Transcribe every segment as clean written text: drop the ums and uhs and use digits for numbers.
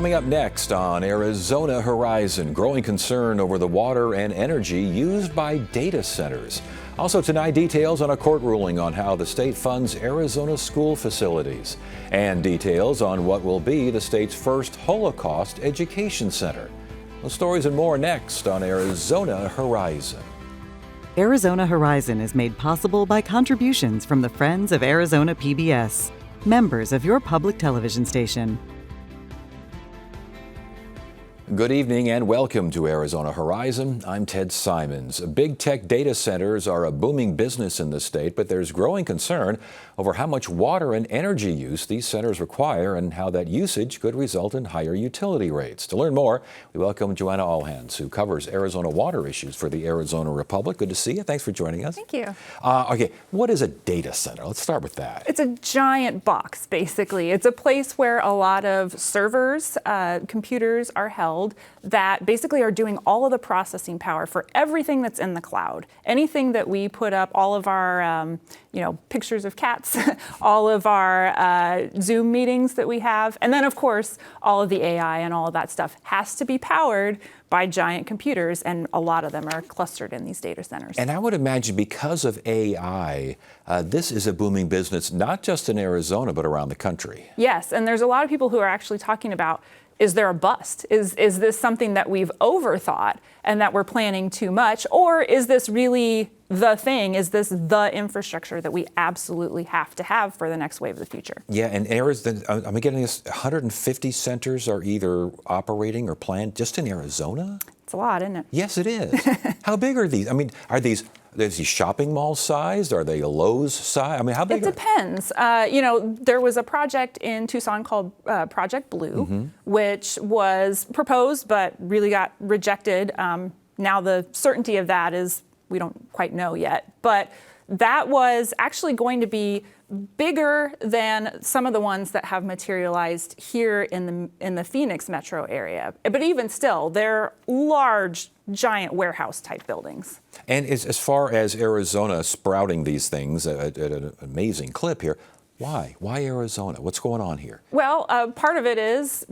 Coming up next on Arizona Horizon, growing concern over the water and energy used by data centers. Also tonight, details on a court ruling on how the state funds Arizona school facilities, and details on what will be the state's first Holocaust education center. Those stories and more next on Arizona Horizon. Arizona Horizon is made possible by contributions from the Friends of Arizona PBS, members of your public television station. Good evening and welcome to Arizona Horizon. I'm Ted Simons. Big tech data centers are a booming business in the state, but there's growing concern over how much water and energy use these centers require and how that usage could result in higher utility rates. To learn more, we welcome Joanna Allhands, who covers Arizona water issues for the Arizona Republic. Good to see you. Thanks for joining us. Thank you. Okay, what is a data center? Let's start with that. It's a giant box, basically. It's a place where a lot of servers, computers are held that basically are doing all of the processing power for everything that's in the cloud. Anything that we put up, all of our pictures of cats, all of our Zoom meetings that we have, and then of course all of the AI and all of that stuff has to be powered by giant computers, and a lot of them are clustered in these data centers. And I would imagine because of AI, this is a booming business, not just in Arizona, but around the country. Yes, and there's a lot of people who are actually talking about, is there a bust? Is this something that we've overthought and that we're planning too much? Or is this really the thing? Is this the infrastructure that we absolutely have to have for the next wave of the future? Yeah, and Arizona, I'm getting this, 150 centers are either operating or planned just in Arizona? It's a lot, isn't it? Yes, it is. How big are these? I mean, are these shopping mall sized? Are they a Lowe's size? I mean, how big? It depends. There was a project in Tucson called Project Blue, which was proposed but really got rejected. Now the certainty of that is we don't quite know yet. But that was actually going to be bigger than some of the ones that have materialized here in the Phoenix metro area. But even still, they're large, giant warehouse type buildings. And as far as Arizona sprouting these things at an amazing clip here, why? Why Arizona? What's going on here? Well, part of it is,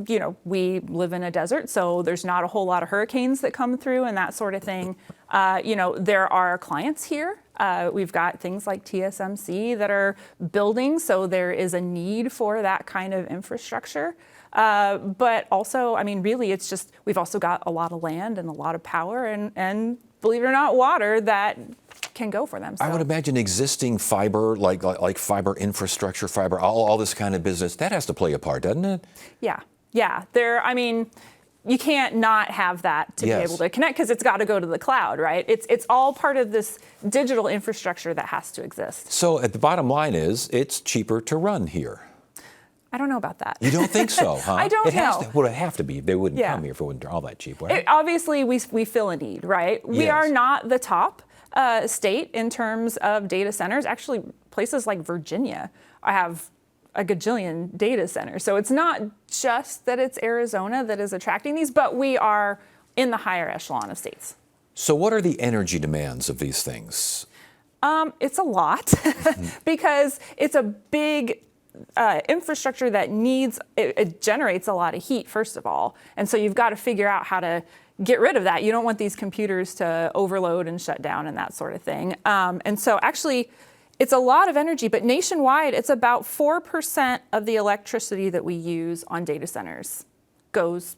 we live in a desert, so there's not a whole lot of hurricanes that come through and that sort of thing. There are clients here. We've got things like TSMC that are building, so there is a need for that kind of infrastructure. But also, really, it's just we've also got a lot of land and a lot of power and believe it or not, water that can go for them. So. I would imagine existing fiber, like fiber infrastructure, all this kind of business, that has to play a part, doesn't it? Yeah. You can't not have that to be able to connect because it's got to go to the cloud, right? It's all part of this digital infrastructure that has to exist. So at the bottom line is, it's cheaper to run here. I don't know about that. You don't think so, huh? I don't know. Would it have to be? They wouldn't come here if it wasn't all that cheap, right? Obviously, we fill a need, right? We are not the top state in terms of data centers. Actually, places like Virginia have a gajillion data centers. So it's not just that it's Arizona that is attracting these, but we are in the higher echelon of states. So what are the energy demands of these things? It's a lot because it's a big infrastructure that it generates a lot of heat, first of all. And so you've got to figure out how to get rid of that. You don't want these computers to overload and shut down and that sort of thing. And so actually, it's a lot of energy, but nationwide, it's about 4% of the electricity that we use on data centers goes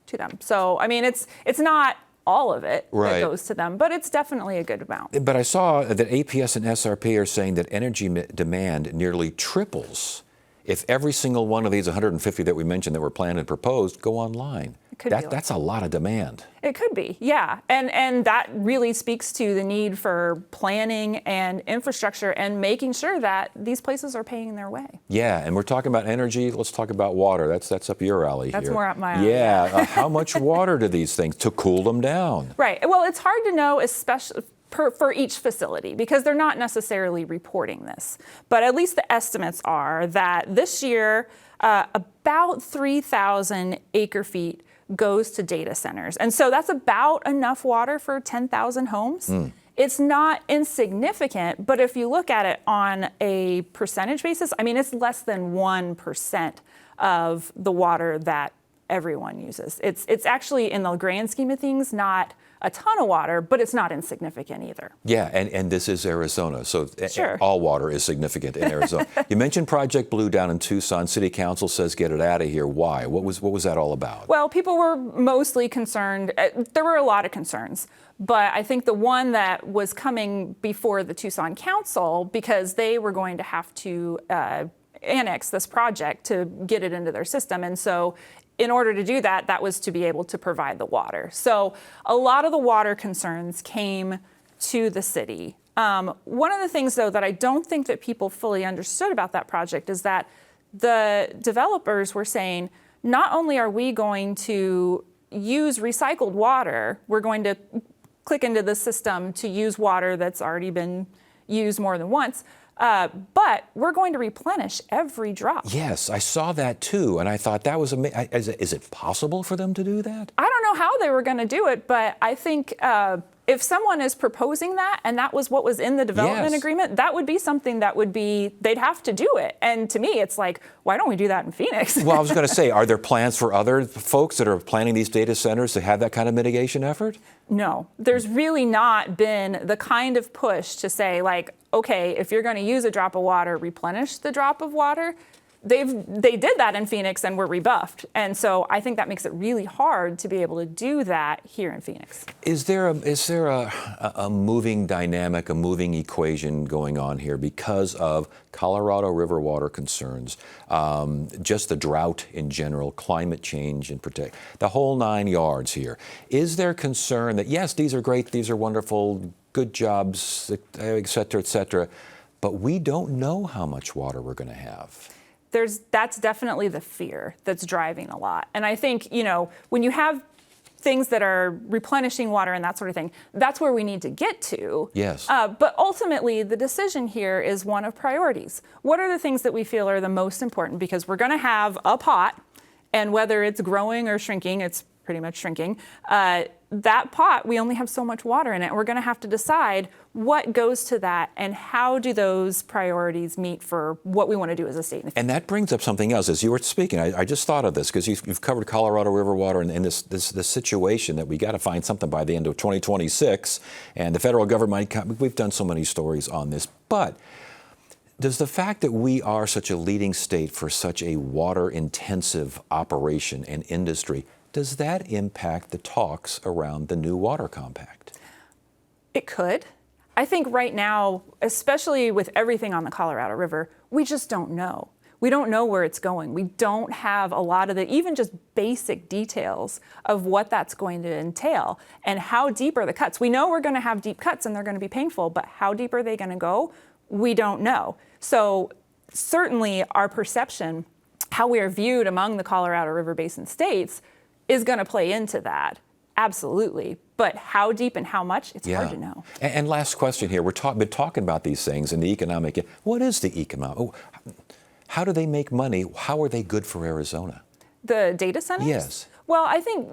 to them. So, it's not all of it that goes to them, but it's definitely a good amount. But I saw that APS and SRP are saying that energy demand nearly triples if every single one of these 150 that we mentioned that were planned and proposed go online. That's a lot of demand. It could be, yeah. And that really speaks to the need for planning and infrastructure and making sure that these places are paying their way. Yeah, and we're talking about energy. Let's talk about water. That's up your alley here. That's more up my alley. Yeah, how much water do these things to cool them down? Right. Well, it's hard to know, especially for each facility, because they're not necessarily reporting this. But at least the estimates are that this year, about 3,000 acre feet goes to data centers. And so that's about enough water for 10,000 homes. It's not insignificant, but if you look at it on a percentage basis, it's less than 1% of the water that everyone uses. It's actually, in the grand scheme of things, not a ton of water, but it's not insignificant either. Yeah, and this is Arizona, so Sure. all water is significant in Arizona. You mentioned Project Blue down in Tucson. City Council says get it out of here. Why? What was that all about? Well, people were mostly concerned. There were a lot of concerns, but I think the one that was coming before the Tucson Council, because they were going to have to annex this project to get it into their system. And so in order to do that, that was to be able to provide the water. So a lot of the water concerns came to the city. One of the things, though, that I don't think that people fully understood about that project is that the developers were saying, not only are we going to use recycled water, we're going to click into the system to use water that's already been used more than once, but we're going to replenish every drop. Yes, I saw that too, and I thought that was amazing. Is it possible for them to do that? I don't know how they were going to do it, but I think if someone is proposing that and that was what was in the development Yes. agreement, that would be something that would be, they'd have to do it. And to me, it's like, why don't we do that in Phoenix? Well, I was going to say, are there plans for other folks that are planning these data centers to have that kind of mitigation effort? No, there's really not been the kind of push to say, like, okay, if you're going to use a drop of water, replenish the drop of water. They did that in Phoenix and were rebuffed. And so I think that makes it really hard to be able to do that here in Phoenix. Is there a moving dynamic, a moving equation going on here because of Colorado River water concerns, just the drought in general, climate change in particular, the whole 9 yards here? Is there concern that, yes, these are great, these are wonderful, good jobs, et cetera, but we don't know how much water we're going to have? That's definitely the fear that's driving a lot. And I think, when you have things that are replenishing water and that sort of thing, that's where we need to get to. Yes. But ultimately, the decision here is one of priorities. What are the things that we feel are the most important? Because we're going to have a pot, and whether it's growing or shrinking, it's pretty much shrinking. That pot, we only have so much water in it. We're going to have to decide what goes to that and how do those priorities meet for what we want to do as a state. And that brings up something else. As you were speaking, I just thought of this because you've covered Colorado River water and this situation that we got to find something by the end of 2026. And the federal government, we've done so many stories on this. But does the fact that we are such a leading state for such a water-intensive operation and industry, does that impact the talks around the new water compact? It could. I think right now, especially with everything on the Colorado River, we just don't know. We don't know where it's going. We don't have a lot of the, even just basic details of what that's going to entail and how deep are the cuts. We know we're going to have deep cuts and they're going to be painful, but how deep are they going to go? We don't know. So certainly our perception, how we are viewed among the Colorado River Basin states, is going to play into that. Absolutely. But how deep and how much, it's hard to know. And last question here. We've been talking about these things and the economic. What is the economic? How do they make money? How are they good for Arizona? The data centers? Yes. Well, I think,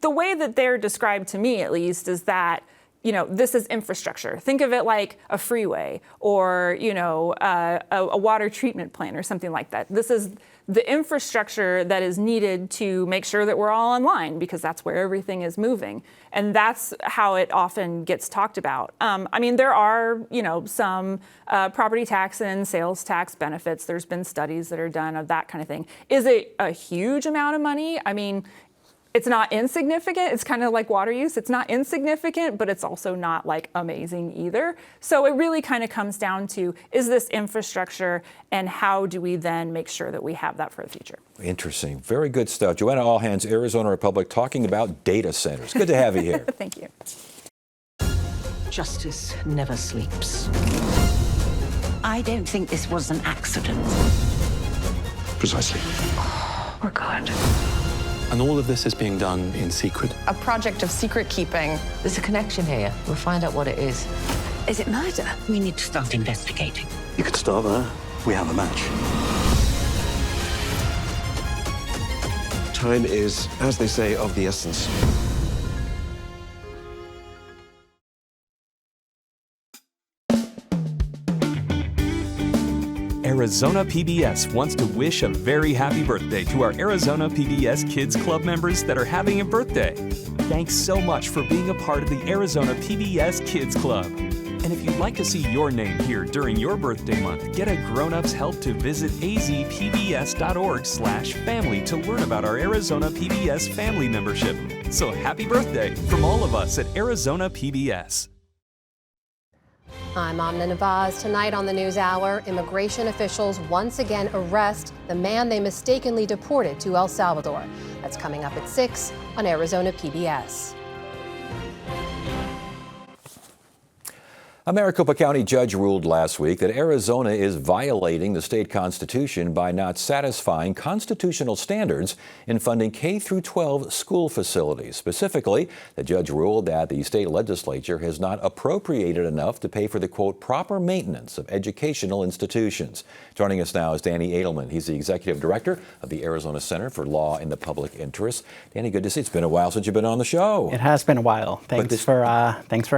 the way that they're described to me, at least, is that, this is infrastructure. Think of it like a freeway or, a water treatment plant or something like that. This is the infrastructure that is needed to make sure that we're all online because that's where everything is moving. And that's how it often gets talked about. There are, some property tax and sales tax benefits. There's been studies that are done of that kind of thing. Is it a huge amount of money? It's not insignificant. It's kind of like water use. It's not insignificant, but it's also not like amazing either. So it really kind of comes down to, is this infrastructure and how do we then make sure that we have that for the future? Interesting. Very good stuff. Joanna Allhands, Arizona Republic, talking about data centers. Good to have you here. Thank you. Justice never sleeps. I don't think this was an accident. Precisely. We're good. And all of this is being done in secret. A project of secret keeping. There's a connection here. We'll find out what it is. Is it murder? We need to start investigating. You could start there. We have a match. Time is, as they say, of the essence. Arizona PBS wants to wish a very happy birthday to our Arizona PBS Kids Club members that are having a birthday. Thanks so much for being a part of the Arizona PBS Kids Club. And if you'd like to see your name here during your birthday month, get a grown-up's help to visit azpbs.org/family to learn about our Arizona PBS family membership. So happy birthday from all of us at Arizona PBS. I'm Amna Navaz. Tonight on the NewsHour, immigration officials once again arrest the man they mistakenly deported to El Salvador. That's coming up at 6 on Arizona PBS. A Maricopa County judge ruled last week that Arizona is violating the state constitution by not satisfying constitutional standards in funding K-12 school facilities. Specifically, the judge ruled that the state legislature has not appropriated enough to pay for the, quote, proper maintenance of educational institutions. Joining us now is Danny Edelman. He's the executive director of the Arizona Center for Law in the Public Interest. Danny, good to see you. It's been a while since you've been on the show. It has been a while. Thanks for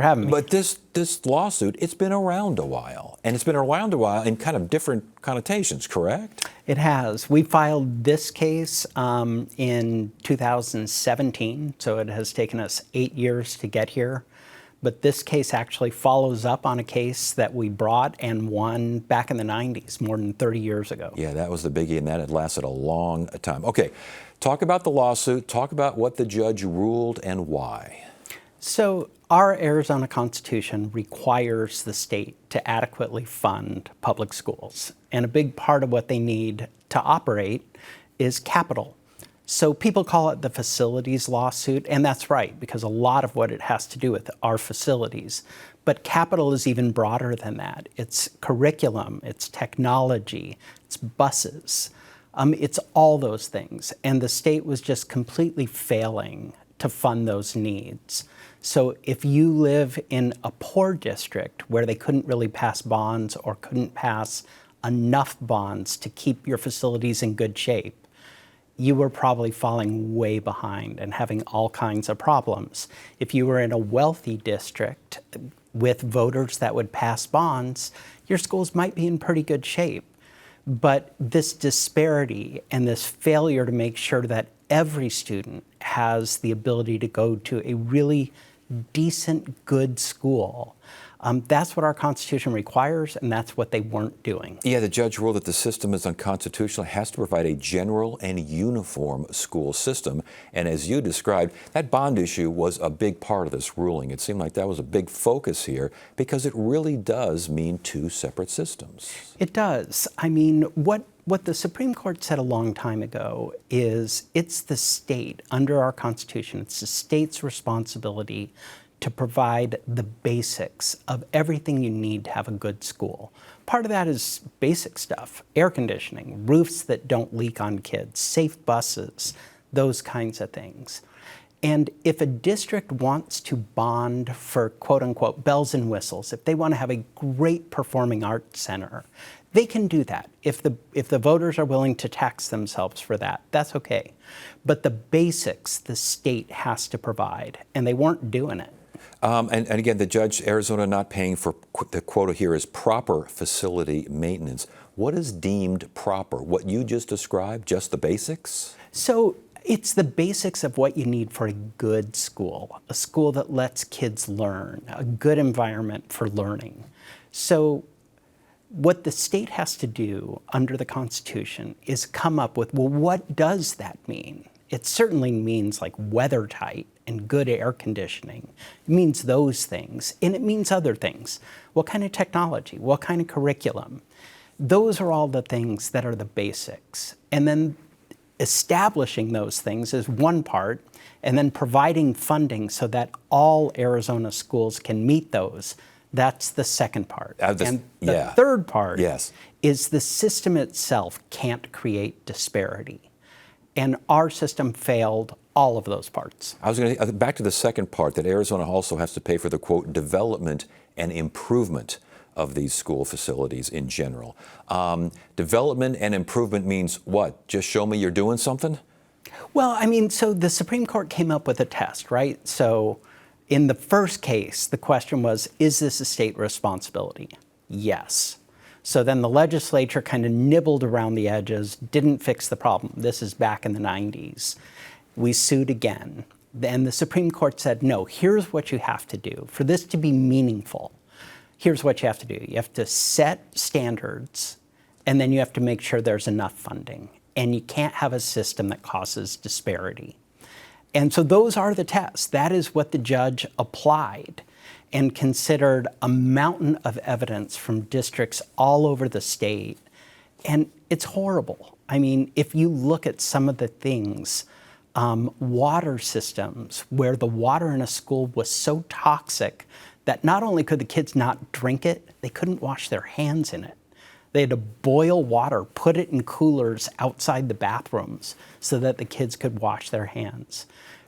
having me. But this lawsuit, it's been around a while, and it's been around a while in kind of different connotations, correct? It has. We filed this case in 2017, so it has taken us 8 years to get here. But this case actually follows up on a case that we brought and won back in the 90s, more than 30 years ago. Yeah, that was the biggie, and that had lasted a long time. Okay, talk about the lawsuit, talk about what the judge ruled and why. So our Arizona Constitution requires the state to adequately fund public schools. And a big part of what they need to operate is capital. So people call it the facilities lawsuit, and that's right, because a lot of what it has to do with are facilities. But capital is even broader than that. It's curriculum, it's technology, it's buses. It's all those things. And the state was just completely failing to fund those needs. So if you live in a poor district where they couldn't really pass bonds or couldn't pass enough bonds to keep your facilities in good shape, you were probably falling way behind and having all kinds of problems. If you were in a wealthy district with voters that would pass bonds, your schools might be in pretty good shape. But this disparity and this failure to make sure that every student has the ability to go to a really decent, good school. That's what our Constitution requires, and that's what they weren't doing. Yeah, the judge ruled that the system is unconstitutional. It has to provide a general and uniform school system. And as you described, that bond issue was a big part of this ruling. It seemed like that was a big focus here because it really does mean two separate systems. It does. I mean, what the Supreme Court said a long time ago is it's the state, under our Constitution, it's the state's responsibility to provide the basics of everything you need to have a good school. Part of that is basic stuff, air conditioning, roofs that don't leak on kids, safe buses, those kinds of things. And if a district wants to bond for quote unquote bells and whistles, if they want to have a great performing arts center, they can do that. If the voters are willing to tax themselves for that, that's okay. But the basics the state has to provide, and they weren't doing it. And again, the judge, Arizona not paying for, the quota here is proper facility maintenance. What is deemed proper? What you just described, just the basics? So it's the basics of what you need for a good school, a school that lets kids learn, a good environment for learning. So what the state has to do under the Constitution is come up with, well, what does that mean? It certainly means like weather tight and good air conditioning. It means those things, and it means other things. What kind of technology? What kind of curriculum? Those are all the things that are the basics. And then establishing those things is one part, and then providing funding so that all Arizona schools can meet those. That's the second part. And the third part is the system itself can't create disparity. And our system failed all of those parts. I was going to back to the second part, that Arizona also has to pay for the, quote, development and improvement of these school facilities in general. Development and improvement means what? Just show me you're doing something? Well, I mean, so the Supreme Court came up with a test, right? So in the first case, the question was, is this a state responsibility? Yes. So then the legislature kind of nibbled around the edges, didn't fix the problem. This is back in the 90s. We sued again. Then the Supreme Court said, no, here's what you have to do. For this to be meaningful, here's what you have to do. You have to set standards, and then you have to make sure there's enough funding. And you can't have a system that causes disparity. And so those are the tests. That is what the judge applied and considered a mountain of evidence from districts all over the state. And it's horrible. I mean, if you look at some of the things, water systems where the water in a school was so toxic that not only could the kids not drink it, they couldn't wash their hands in it. They had to boil water, put it in coolers outside the bathrooms so that the kids could wash their hands.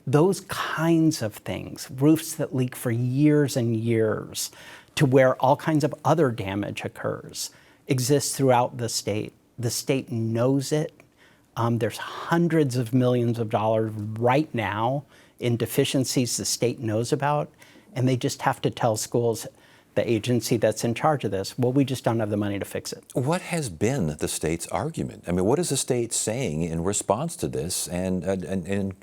Those kinds of things, roofs that leak for years and years, to where all kinds of other damage occurs, exist throughout the state. The state knows it. There's hundreds of millions of dollars right now in deficiencies the state knows about, and they just have to tell schools, the agency that's in charge of this, well, we just don't have the money to fix it. What has been the state's argument? I mean, what is the state saying in response to this and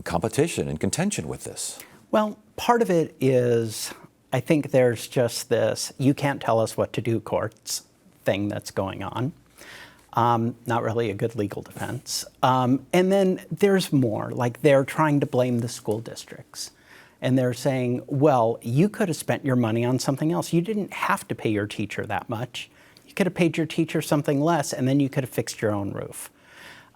competition and contention with this? Well, part of it is, I think there's just this, you can't tell us what to do courts thing that's going on. Not really a good legal defense. And then there's more, like they're trying to blame the school districts. And they're saying, well, you could have spent your money on something else. You didn't have to pay your teacher that much. You could have paid your teacher something less, and then you could have fixed your own roof.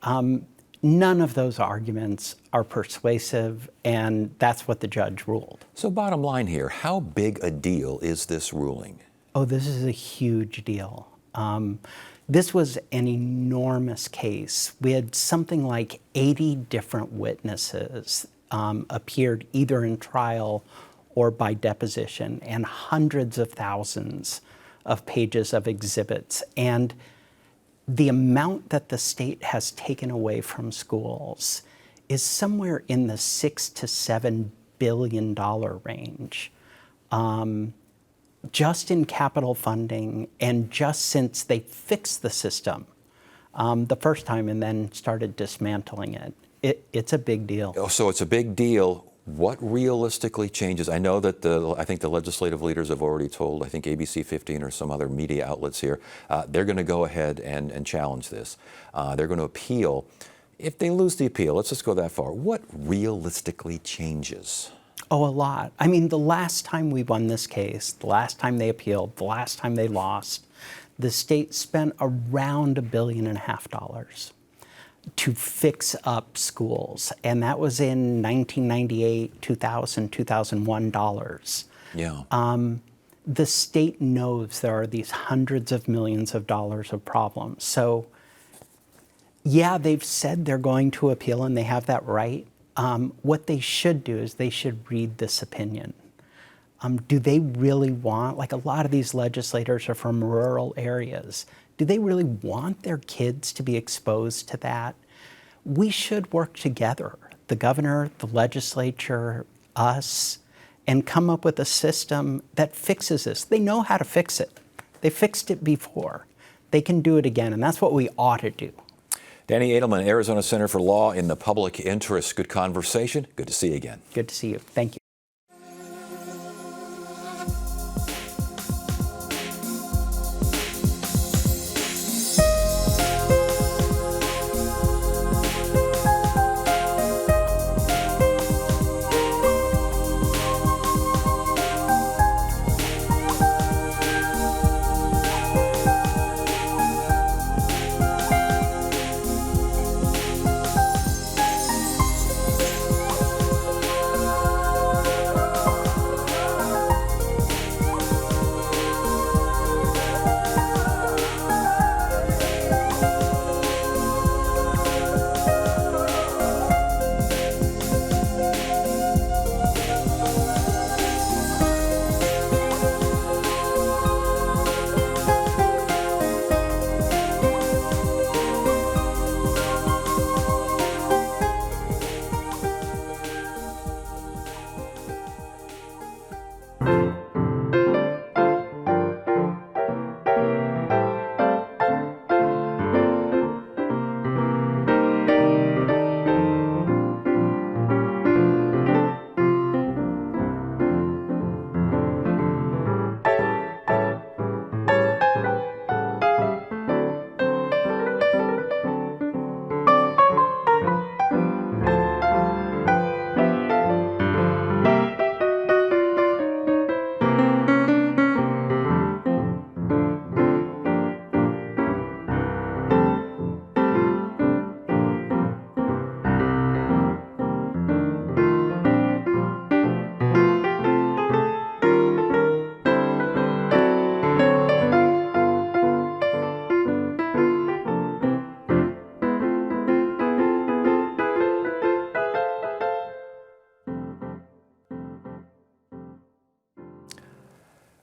None of those arguments are persuasive, and that's what the judge ruled. So bottom line here, how big a deal is this ruling? Oh, this is a huge deal. This was an enormous case. We had something like 80 different witnesses appeared either in trial or by deposition, and hundreds of thousands of pages of exhibits. And the amount that the state has taken away from schools is somewhere in the $6 to $7 billion range, just in capital funding, and just since they fixed the system the first time and then started dismantling it. It's a big deal. Oh, so it's a big deal. What realistically changes? I know that I think the legislative leaders have already told, I think ABC 15 or some other media outlets here, they're going to go ahead and challenge this. They're going to appeal. If they lose the appeal, let's just go that far. What realistically changes? Oh, a lot. I mean, the last time we won this case, the last time they appealed, the last time they lost, the state spent around $1.5 billion to fix up schools. And that was in 1998, 2000, 2001 dollars. Yeah. The state knows there are these hundreds of millions of dollars of problems. So, yeah, they've said they're going to appeal and they have that right. What they should do is they should read this opinion. Do they really want, like a lot of these legislators are from rural areas, do they really want their kids to be exposed to that? We should work together, the governor, the legislature, us, and come up with a system that fixes this. They know how to fix it. They fixed it before. They can do it again, and that's what we ought to do. Danny Edelman, Arizona Center for Law in the Public Interest. Good conversation. Good to see you again. Good to see you. Thank you.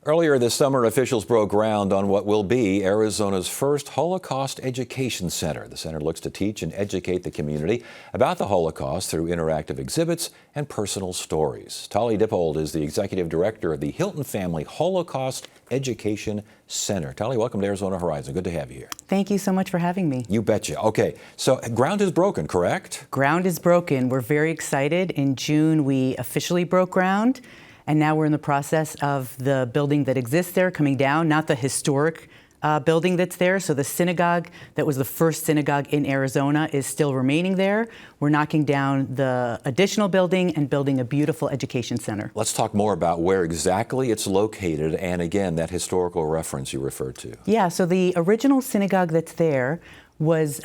Earlier this summer, officials broke ground on what will be Arizona's first Holocaust Education Center. The center looks to teach and educate the community about the Holocaust through interactive exhibits and personal stories. Tali Dippold is the executive director of the Hilton Family Holocaust Education Center. Tali, welcome to Arizona Horizon. Good to have you here. Thank you so much for having me. You betcha. Okay, so ground is broken, correct? Ground is broken. We're very excited. In June, we officially broke ground. And now we're in the process of the building that exists there coming down, not the historic building that's there. So the synagogue that was the first synagogue in Arizona is still remaining there. We're knocking down the additional building and building a beautiful education center. Let's talk more about where exactly it's located and again, that historical reference you referred to. Yeah, so the original synagogue that's there was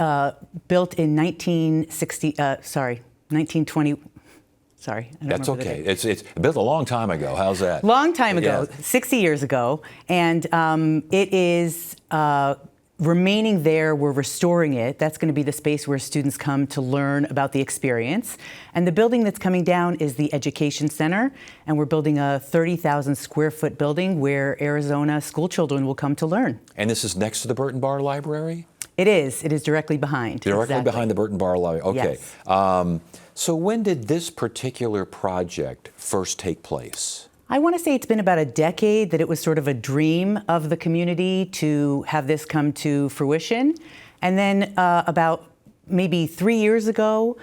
built in 1920. Sorry, I don't That's remember okay. It's built a long time ago. How's that? Long time ago, Yeah. 60 years ago. And it is remaining there. We're restoring it. That's going to be the space where students come to learn about the experience. And the building that's coming down is the Education Center. And we're building a 30,000 square foot building where Arizona school children will come to learn. And this is next to the Burton Barr Library? It is. It is directly behind. Directly behind the Burton Barr Library. Okay. Yes. So when did this particular project first take place? I want to say it's been about a decade that it was sort of a dream of the community to have this come to fruition. And then about maybe 3 years ago,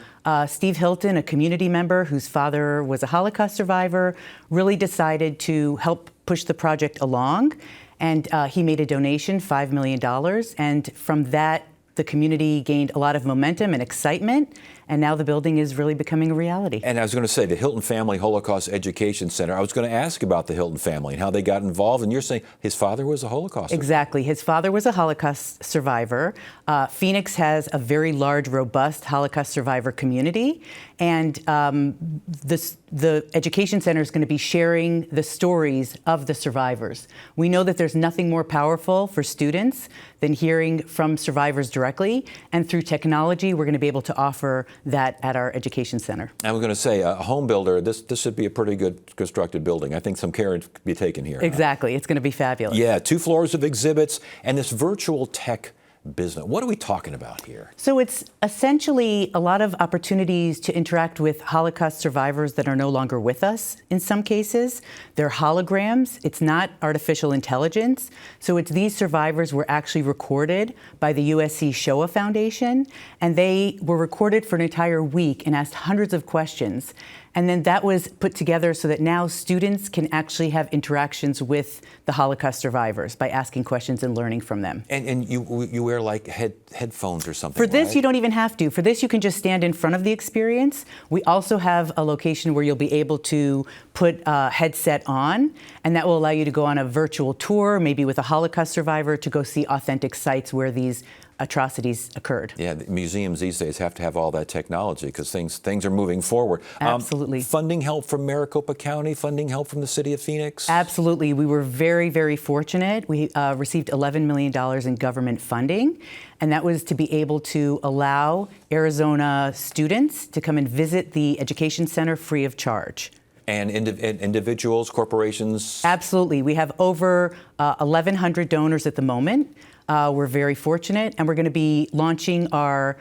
Steve Hilton, a community member whose father was a Holocaust survivor, really decided to help push the project along. And he made a donation, $5 million. And from that, the community gained a lot of momentum and excitement. And now the building is really becoming a reality. And I was going to say, the Hilton Family Holocaust Education Center, I was going to ask about the Hilton family and how they got involved. And you're saying his father was a Holocaust survivor. Exactly. His father was a Holocaust survivor. Phoenix has a very large, robust Holocaust survivor community. And the Education Center is going to be sharing the stories of the survivors. We know that there's nothing more powerful for students than hearing from survivors directly. And through technology, we're going to be able to offer that at our Education Center. I was going to say, a home builder, this should be a pretty good constructed building. I think some care could be taken here. Exactly. It's going to be fabulous. Yeah, 2 floors of exhibits and this virtual tech business. What are we talking about here? So it's essentially a lot of opportunities to interact with Holocaust survivors that are no longer with us in some cases. They're holograms. It's not artificial intelligence. So it's these survivors were actually recorded by the USC Shoah Foundation, and they were recorded for an entire week and asked hundreds of questions. And then that was put together so that now students can actually have interactions with the Holocaust survivors by asking questions and learning from them. And you wear like headphones or something, For this, right? you don't even have to. For this, you can just stand in front of the experience. We also have a location where you'll be able to put a headset on, and that will allow you to go on a virtual tour, maybe with a Holocaust survivor, to go see authentic sites where these atrocities occurred. Yeah, the museums these days have to have all that technology because things are moving forward. Absolutely. Funding help from Maricopa County, funding help from the city of Phoenix? Absolutely. We were very, very fortunate. We received $11 million in government funding, and that was to be able to allow Arizona students to come and visit the Education Center free of charge. And individuals, corporations? Absolutely. We have over 1,100 donors at the moment. We're very fortunate, and we're going to be launching our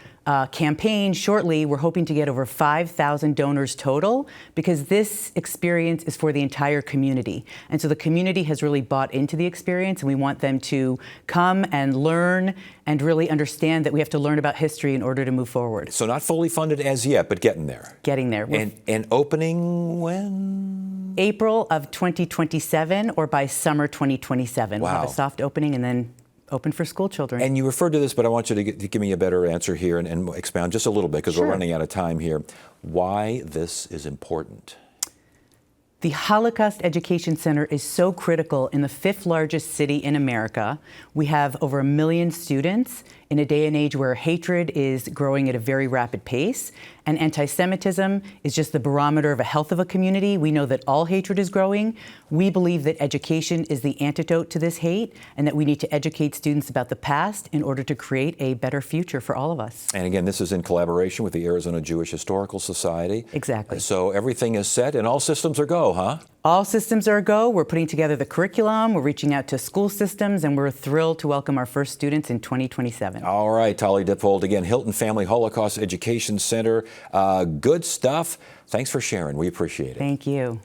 campaign shortly. We're hoping to get over 5,000 donors total because this experience is for the entire community. And so the community has really bought into the experience, and we want them to come and learn and really understand that we have to learn about history in order to move forward. So not fully funded as yet, but getting there. Getting there. And opening when? April of 2027 or by summer 2027. Wow. We'll have a soft opening and then open for school children. And you referred to this, but I want you to give me a better answer here and expound just a little bit because we're running out of time here. Why this is important? The Holocaust Education Center is so critical in the 5th largest city in America. We have over 1 million students in a day and age where hatred is growing at a very rapid pace, and anti-Semitism is just the barometer of the health of a community. We know that all hatred is growing. We believe that education is the antidote to this hate, and that we need to educate students about the past in order to create a better future for all of us. And again, this is in collaboration with the Arizona Jewish Historical Society. Exactly. So everything is set and all systems are go, huh? All systems are a go. We're putting together the curriculum, we're reaching out to school systems, and we're thrilled to welcome our first students in 2027. All right, Tali Dippold again, Hilton Family Holocaust Education Center. Good stuff. Thanks for sharing. We appreciate it. Thank you.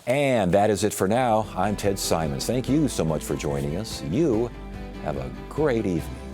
And that is it for now. I'm Ted Simons. Thank you so much for joining us. You have a great evening.